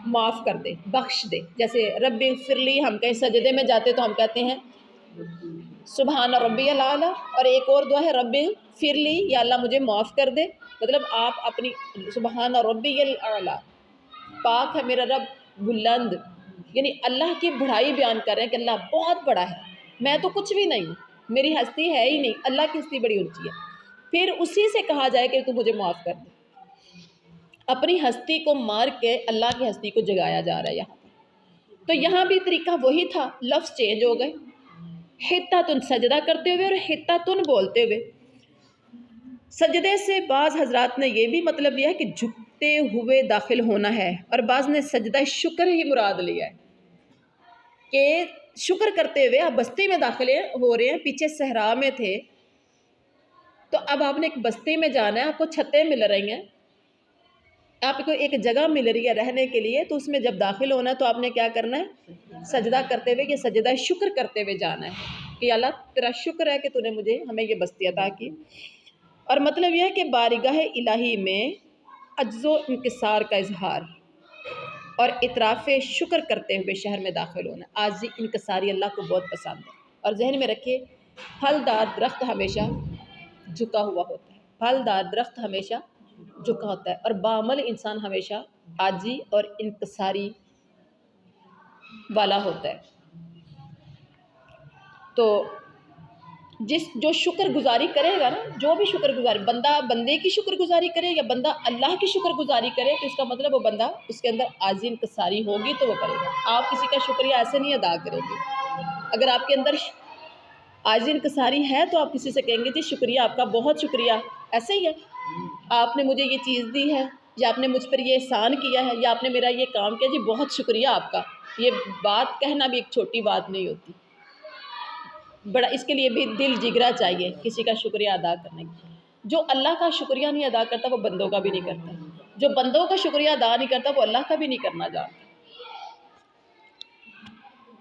معاف کر دے، بخش دے، جیسے رب اغفر لی، ہم کہیں سجدے میں جاتے تو ہم کہتے ہیں سبحان ربی الاعلیٰ، اور ایک اور دعا ہے رب اغفر لی، یا اللہ مجھے معاف کر دے، مطلب آپ اپنی سبحان ربی الاعلیٰ، پاک ہے میرا رب بلند، یعنی اللہ کی بڑائی بیان کر رہے ہیں کہ اللہ بہت بڑا ہے، میں تو کچھ بھی نہیں ہوں، میری ہستی ہے ہی نہیں، اللہ کی ہستی بڑی اونچی ہے۔ پھر اسی سے کہا جائے کہ تو مجھے معاف کر دے، اپنی ہستی کو مار کے اللہ کی ہستی کو جگایا جا رہا ہے یہاں پر۔ تو یہاں بھی طریقہ وہی تھا، لفظ چینج ہو گئے، حتّاتن سجدہ کرتے ہوئے اور حتّاتن بولتے ہوئے۔ سجدے سے بعض حضرات نے یہ بھی مطلب لیا کہ جھکتے ہوئے داخل ہونا ہے، اور بعض نے سجدہ شکر ہی مراد لیا ہے کہ شکر کرتے ہوئے آپ بستی میں داخل ہو رہے ہیں، پیچھے صحرا میں تھے تو اب آپ نے ایک بستی میں جانا ہے، آپ کو چھتیں مل رہی ہیں، آپ کو ایک جگہ مل رہی ہے رہنے کے لیے، تو اس میں جب داخل ہونا ہے تو آپ نے کیا کرنا ہے؟ سجدہ کرتے ہوئے، یہ سجدہ شکر کرتے ہوئے جانا ہے کہ اللہ تیرا شکر ہے کہ تو نے ہمیں یہ بستی عطا کی۔ اور مطلب یہ ہے کہ بارگاہ الہی میں عجز و انکسار کا اظہار اور اعتراف شکر کرتے ہوئے شہر میں داخل ہونا، عاجزی انکساری اللہ کو بہت پسند ہے۔ اور ذہن میں رکھیے، پھلدار درخت ہمیشہ جھکا ہوا ہوتا ہے، پھلدار درخت ہمیشہ جھکا ہوتا ہے، اور بعمل انسان ہمیشہ عاجزی اور انکساری والا ہوتا ہے۔ تو جو شکر گزاری کرے گا نا، جو بھی شکر گزاری، بندہ بندے کی شکر گزاری کرے یا بندہ اللہ کی شکر گزاری کرے، تو اس کا مطلب وہ بندہ، اس کے اندر عاجزی انکساری ہوگی تو وہ کرے گا۔ آپ کسی کا شکریہ ایسے نہیں ادا کریں گے، اگر آپ کے اندر عاجزی انکساری ہے تو آپ کسی سے کہیں گے جی شکریہ آپ کا، بہت شکریہ، ایسے ہی ہے، آپ نے مجھے یہ چیز دی ہے، یا آپ نے مجھ پر یہ احسان کیا ہے، یا آپ نے میرا یہ کام کیا، جی بہت شکریہ آپ کا۔ یہ بات کہنا بھی ایک چھوٹی بات نہیں ہوتی، بڑا اس کے لیے بھی دل جگرا چاہیے کسی کا شکریہ ادا کرنے کی۔ جو اللہ کا شکریہ نہیں ادا کرتا وہ بندوں کا بھی نہیں کرتا، جو بندوں کا شکریہ ادا نہیں کرتا وہ اللہ کا بھی نہیں کرنا جانتا۔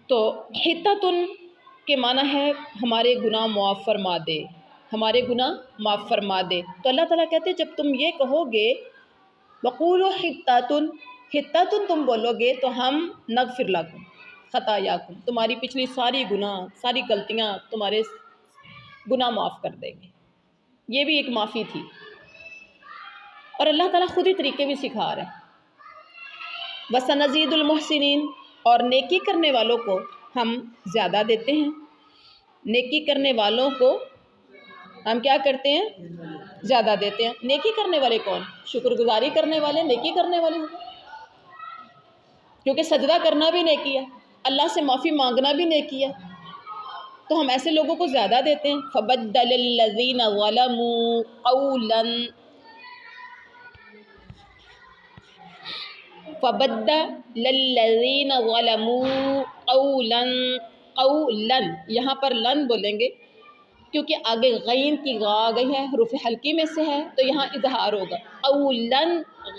تو حتّاتن کے معنی ہے ہمارے گناہ معاف فرما دے، ہمارے گناہ معاف فرما دے۔ تو اللہ تعالیٰ کہتے ہیں جب تم یہ کہو گے وَقُولُوا حِطَّةٌ، حِطَّةٌ تم بولو گے تو ہم نغفر لکم خطایاکم، تمہاری پچھلی ساری گناہ، ساری غلطیاں، تمہارے گناہ معاف کر دیں گے۔ یہ بھی ایک معافی تھی، اور اللہ تعالیٰ خود ہی طریقے بھی سکھا رہا ہے۔ وَسَنَزِيدُ الْمُحْسِنِينَ، اور نیکی کرنے والوں کو ہم زیادہ دیتے ہیں، نیکی کرنے والوں کو ہم کیا کرتے ہیں؟ زیادہ دیتے ہیں۔ نیکی کرنے والے کون؟ شکر گزاری کرنے والے، نیکی کرنے والے ہوں گے، کیونکہ سجدہ کرنا بھی نیکی ہے، اللہ سے معافی مانگنا بھی نیکی ہے، تو ہم ایسے لوگوں کو زیادہ دیتے ہیں۔ فَبَدَّلَ الَّذِينَ ظَلَمُوا قَوْلًا فَبَدَّلَ الَّذِينَ ظَلَمُوا قَوْلًا یہاں پر لن بولیں گے کیونکہ آگے غین کی غا آ گئی ہے، حروف حلقی میں سے ہے، تو یہاں اظہار ہوگا۔ قَوْلًا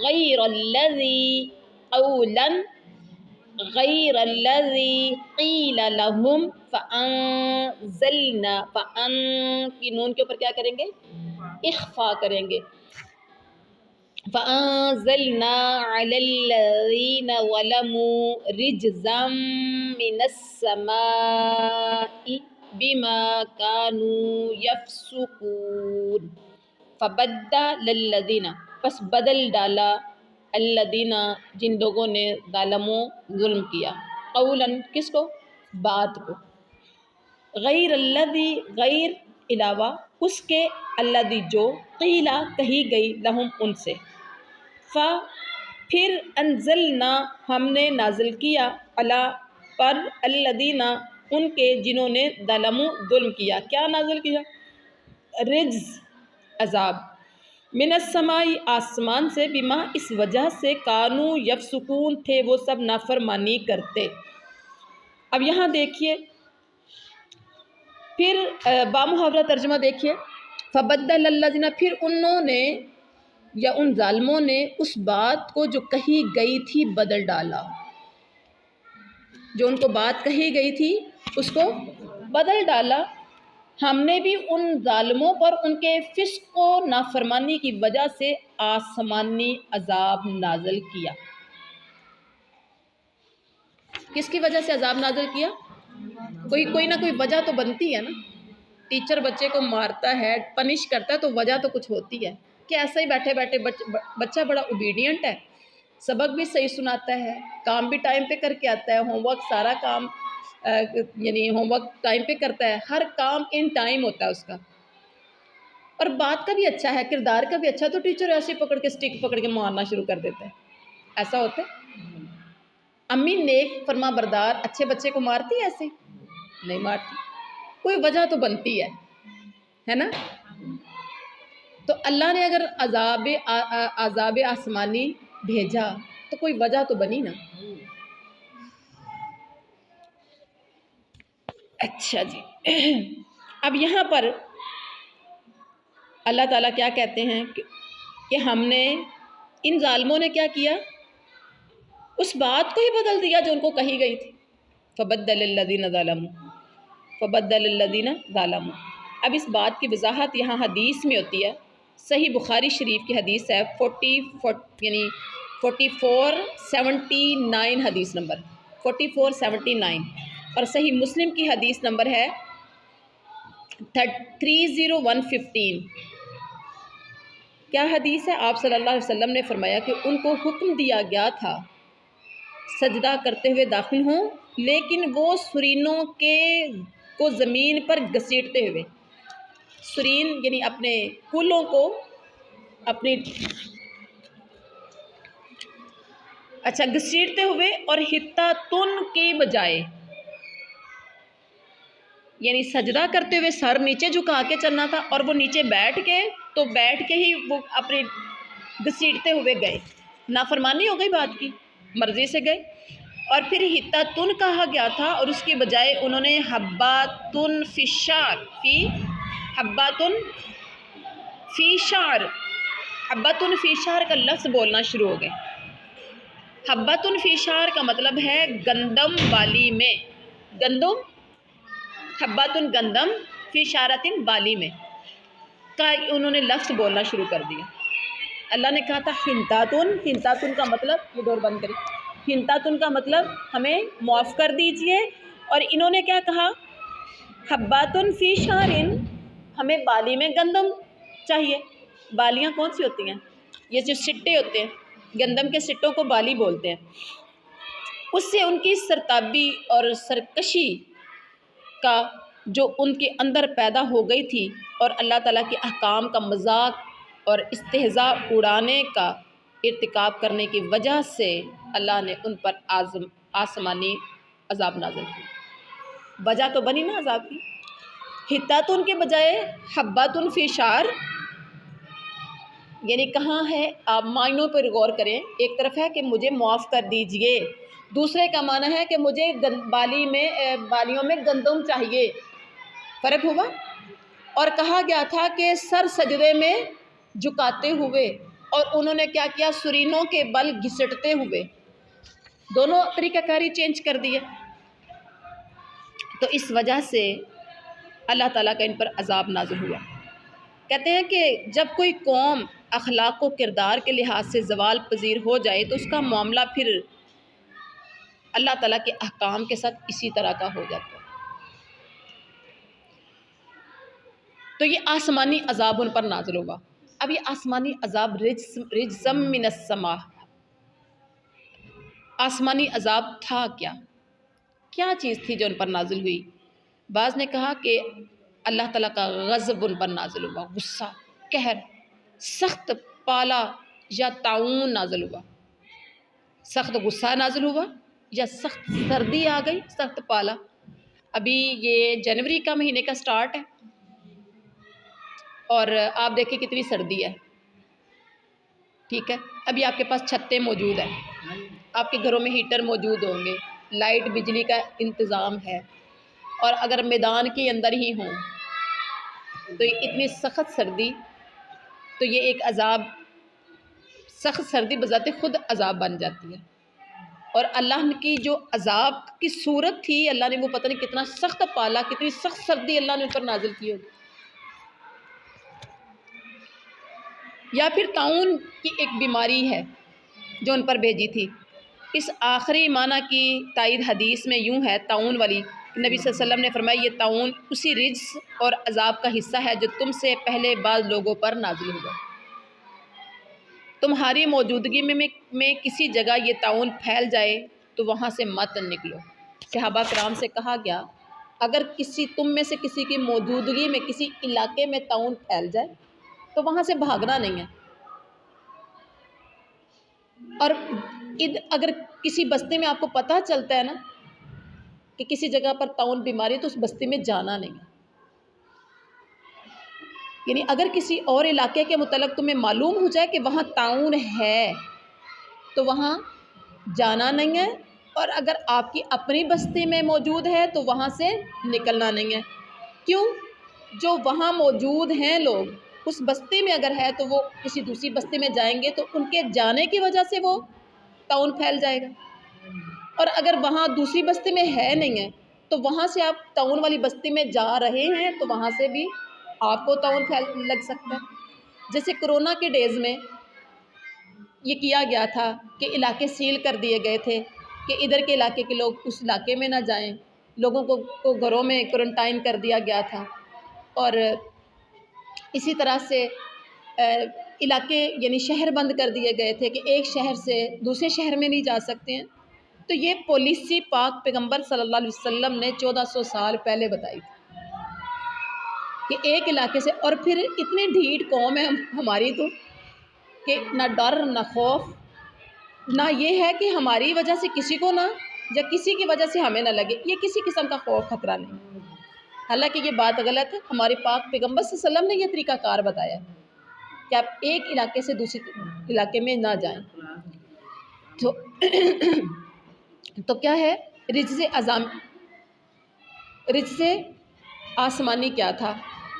غَيْرَ الَّذِي قِيلَ لَهُمْ فَأَنزَلْنَا کی نون کے اوپر کیا کریں گے؟ اخفا کریں گے۔ فَأَنزَلْنَا عَلَى الَّذِينَ ظَلَمُوا رِجْزًا مِّنَ السَّمَاءِ بِمَا كَانُوا يَفْسُقُونَ۔ فَبَدَّلَ الَّذِينَ پس بدل ڈالا، الذین جن لوگوں نے ظالموں ظلم کیا، قولاً کس کو؟ بات کو، غیر الذی غیر علاوہ اس کے، الذی جو، قیلا کہی گئی، لہم ان سے، پھر انزلنا ہم نے نازل کیا، علی پر، الذین ان کے جنہوں نے ظلموا ظلم کیا، کیا نازل کیا؟ رجز عذاب، من السماء آسمان سے، بما اس وجہ سے، کانوا یفسقون تھے وہ سب نافرمانی کرتے۔ اب یہاں دیکھیے پھر بامحاورہ ترجمہ دیکھیے، فبدل الذین پھر انہوں نے یا ان ظالموں نے اس بات کو جو کہی گئی تھی بدل ڈالا، جو ان کو بات کہی گئی تھی اس کو بدل ڈالا۔ ہم نے بھی ان ظالموں پر ان کے فسق و نافرمانی کی وجہ سے آسمانی عذاب نازل کیا۔ کس کی وجہ سے عذاب نازل کیا؟ کوئی نہ کوئی وجہ تو بنتی ہے نا۔ ٹیچر بچے کو مارتا ہے، پنش کرتا ہے، تو وجہ تو کچھ ہوتی ہے کہ ایسا ہی بیٹھے بیٹھے بچہ بڑا اوبیڈینٹ ہے، سبق بھی صحیح سناتا ہے، کام بھی ٹائم پہ کر کے آتا ہے، ہوم ورک سارا کام یعنی ہوم ورک ٹائم پہ کرتا ہے، ہر کام ان ٹائم ہوتا ہے اس کا، اور بات کا بھی اچھا ہے، کردار کا بھی اچھا، تو ٹیچر ایسے پکڑ کے اسٹک پکڑ کے مارنا شروع کر دیتا ہے۔ ایسا ہوتا ہے؟ امی نیک فرما بردار اچھے بچے کو مارتی ہے؟ ایسے نہیں مارتی، کوئی وجہ تو بنتی ہے نا۔ تو اللہ نے اگر عذاب آسمانی بھیجا تو کوئی وجہ تو بنی نا۔ اچھا جی، اب یہاں پر اللہ تعالیٰ کیا کہتے ہیں کہ ہم نے ان ظالموں نے کیا کیا؟ اس بات کو ہی بدل دیا جو ان کو کہی گئی تھی۔ فبدل الذین ظلموا، اب اس بات کی وضاحت یہاں حدیث میں ہوتی ہے، صحیح بخاری شریف کی حدیث ہے 4479 حدیث نمبر 4479، اور صحیح مسلم کی حدیث نمبر ہے 30115۔ کیا حدیث ہے؟ آپ صلی اللہ علیہ وسلم نے فرمایا کہ ان کو حکم دیا گیا تھا سجدہ کرتے ہوئے داخل ہوں، لیکن وہ سرینوں کو زمین پر گھسیٹتے ہوئے، سرین یعنی اپنے کولوں کو اپنی گھسیٹتے ہوئے، اور حتیٰ تن کے بجائے، یعنی سجدہ کرتے ہوئے سر نیچے جھکا کے چلنا تھا، اور وہ نیچے بیٹھ کے ہی وہ اپنے گھسیٹتے ہوئے گئے، نافرمانی ہو گئی بات کی، مرضی سے گئے، اور پھر حتّۃٌ کہا گیا تھا، اور اس کی بجائے انہوں نے حبّۃٌ فی شعر کا لفظ بولنا شروع ہو گئے۔ حبّۃٌ فی شعر کا مطلب ہے گندم بالی میں، حبّۃٌ گندم فی شعرۃ بالی میں کا انہوں نے لفظ بولنا شروع کر دیا۔ اللہ نے کہا تھا ہنتاتن کا مطلب، یہ ڈور بند کریں، ہنتاتن کا مطلب ہمیں معاف کر دیجئے، اور انہوں نے کیا کہا؟ حبّۃٌ فی شعر، ہمیں بالی میں گندم چاہیے۔ بالیاں کون سی ہوتی ہیں؟ یہ جو سٹے ہوتے ہیں، گندم کے سٹوں کو بالی بولتے ہیں۔ اس سے ان کی سرتابی اور سرکشی کا جو ان کے اندر پیدا ہو گئی تھی، اور اللہ تعالیٰ کے احکام کا مذاق اور استہزاء اڑانے کا ارتکاب کرنے کی وجہ سے اللہ نے ان پر آسمانی عذاب نازل کی۔ وجہ تو بنی نا عذاب کی۔ حتاتن کے بجائے حباتن فی شعر، یعنی کہاں ہے، آپ معنوں پر غور کریں۔ ایک طرف ہے کہ مجھے معاف کر دیجئے، دوسرے کا معنی ہے کہ مجھے بالیوں میں گندم چاہیے، فرق ہوا۔ اور کہا گیا تھا کہ سر سجدے میں جھکاتے ہوئے، اور انہوں نے کیا کیا، سرینوں کے بل گھسٹتے ہوئے، دونوں طریقہ کاری چینج کر دیے۔ تو اس وجہ سے اللہ تعالیٰ کا ان پر عذاب نازل ہوا۔ کہتے ہیں کہ جب کوئی قوم اخلاق و کردار کے لحاظ سے زوال پذیر ہو جائے تو اس کا معاملہ پھر اللہ تعالیٰ کے احکام کے ساتھ اسی طرح کا ہو جاتا ہے۔ تو یہ آسمانی عذاب ان پر نازل ہوا۔ اب یہ آسمانی عذاب رجزم من السماء، آسمانی عذاب تھا کیا؟ کیا چیز تھی جو ان پر نازل ہوئی؟ بعض نے کہا کہ اللہ تعالیٰ کا غضب ان پر نازل ہوا، غصہ، قہر، سخت پالا یا طاعون نازل ہوا۔ سخت غصہ نازل ہوا یا سخت سردی آ گئی، سخت پالا۔ ابھی یہ جنوری کا مہینے کا سٹارٹ ہے اور آپ دیکھیں کتنی سردی ہے، ٹھیک ہے۔ ابھی آپ کے پاس چھتیں موجود ہیں، آپ کے گھروں میں ہیٹر موجود ہوں گے، لائٹ بجلی کا انتظام ہے، اور اگر میدان کے اندر ہی ہوں تو اتنی سخت سردی، تو یہ ایک عذاب، سخت سردی بذات خود عذاب بن جاتی ہے۔ اور اللہ کی جو عذاب کی صورت تھی، اللہ نے وہ پتہ نہیں کتنا سخت پالا، کتنی سخت سردی اللہ نے ان پر نازل کی ہوگی۔ یا پھر طاعون کی ایک بیماری ہے جو ان پر بھیجی تھی۔ اس آخری معنی کی تائید حدیث میں یوں ہے، طاعون والی، نبی صلی اللہ علیہ وسلم نے فرمایا یہ طاعون اسی رجس اور عذاب کا حصہ ہے جو تم سے پہلے بعض لوگوں پر نازل ہوا۔ تمہاری موجودگی میں کسی جگہ یہ طاعون پھیل جائے تو وہاں سے مت نکلو۔ صحابہ کرام سے کہا گیا اگر تم میں سے کسی کی موجودگی میں کسی علاقے میں طاعون پھیل جائے تو وہاں سے بھاگنا نہیں ہے، اور اگر کسی بستی میں آپ کو پتہ چلتا ہے نا کہ کسی جگہ پر طاعون بیماری ہے تو اس بستی میں جانا نہیں ہے۔ یعنی اگر کسی اور علاقے کے متعلق تمہیں معلوم ہو جائے کہ وہاں طاعون ہے تو وہاں جانا نہیں ہے، اور اگر آپ کی اپنی بستی میں موجود ہے تو وہاں سے نکلنا نہیں ہے۔ کیوں؟ جو وہاں موجود ہیں لوگ اس بستی میں اگر ہے تو وہ کسی دوسری بستی میں جائیں گے تو ان کے جانے کی وجہ سے وہ طاعون پھیل جائے گا، اور اگر وہاں دوسری بستی میں ہے نہیں ہے تو وہاں سے آپ طاعون والی بستی میں جا رہے ہیں تو وہاں سے بھی آپ کو طاعون لگ سکتا ہے۔ جیسے کرونا کے ڈیز میں یہ کیا گیا تھا کہ علاقے سیل کر دیے گئے تھے کہ ادھر کے علاقے کے لوگ اس علاقے میں نہ جائیں، لوگوں کو گھروں میں کوارنٹائن کر دیا گیا تھا، اور اسی طرح سے علاقے یعنی شہر بند کر دیے گئے تھے کہ ایک شہر سے دوسرے شہر میں نہیں جا سکتے ہیں۔ تو یہ پالیسی پاک پیغمبر صلی اللہ علیہ وسلم نے 1400 سال پہلے بتائی تھی کہ ایک علاقے سے، اور پھر اتنی ڈھیٹ قوم ہے ہماری تو کہ نہ ڈر نہ خوف، نہ یہ ہے کہ ہماری وجہ سے کسی کو نہ یا کسی کی وجہ سے ہمیں نہ لگے، یہ کسی قسم کا خوف خطرہ نہیں۔ حالانکہ یہ بات غلط ہے، ہمارے پاک پیغمبر صلی اللہ علیہ وسلم نے یہ طریقہ کار بتایا کہ آپ ایک علاقے سے دوسرے علاقے میں نہ جائیں۔ تو کیا ہے رجز آسمانی کیا تھا؟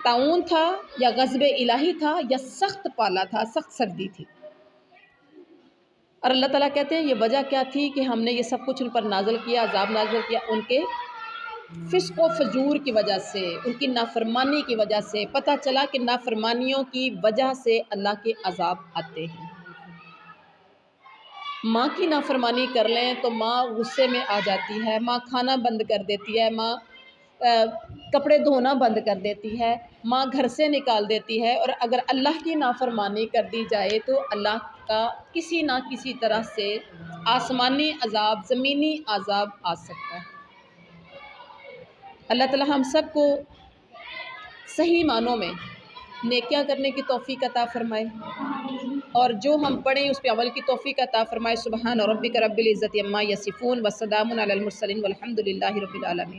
طاعون تھا یا غضب الہی تھا یا سخت پالا تھا، سخت سردی تھی؟ اور اللہ تعالیٰ کہتے ہیں یہ وجہ کیا تھی کہ ہم نے یہ سب کچھ ان پر نازل کیا، عذاب نازل کیا، ان کے فسق و فجور کی وجہ سے، ان کی نافرمانی کی وجہ سے۔ پتہ چلا کہ نافرمانیوں کی وجہ سے اللہ کے عذاب آتے ہیں۔ ماں کی نافرمانی کر لیں تو ماں غصے میں آ جاتی ہے، ماں کھانا بند کر دیتی ہے، ماں کپڑے دھونا بند کر دیتی ہے، ماں گھر سے نکال دیتی ہے، اور اگر اللہ کی نافرمانی کر دی جائے تو اللہ کا کسی نہ کسی طرح سے آسمانی عذاب، زمینی عذاب آ سکتا ہے۔ اللہ تعالی ہم سب کو صحیح معنوں میں نیکیاں کرنے کی توفیق عطا فرمائے، اور جو ہم پڑھیں اس پہ عمل کی توفیق عطا فرمائے۔ سبحان ربک رب العزت عما یصفون وسلام علی المرسلین والحمد للہ رب العالمین۔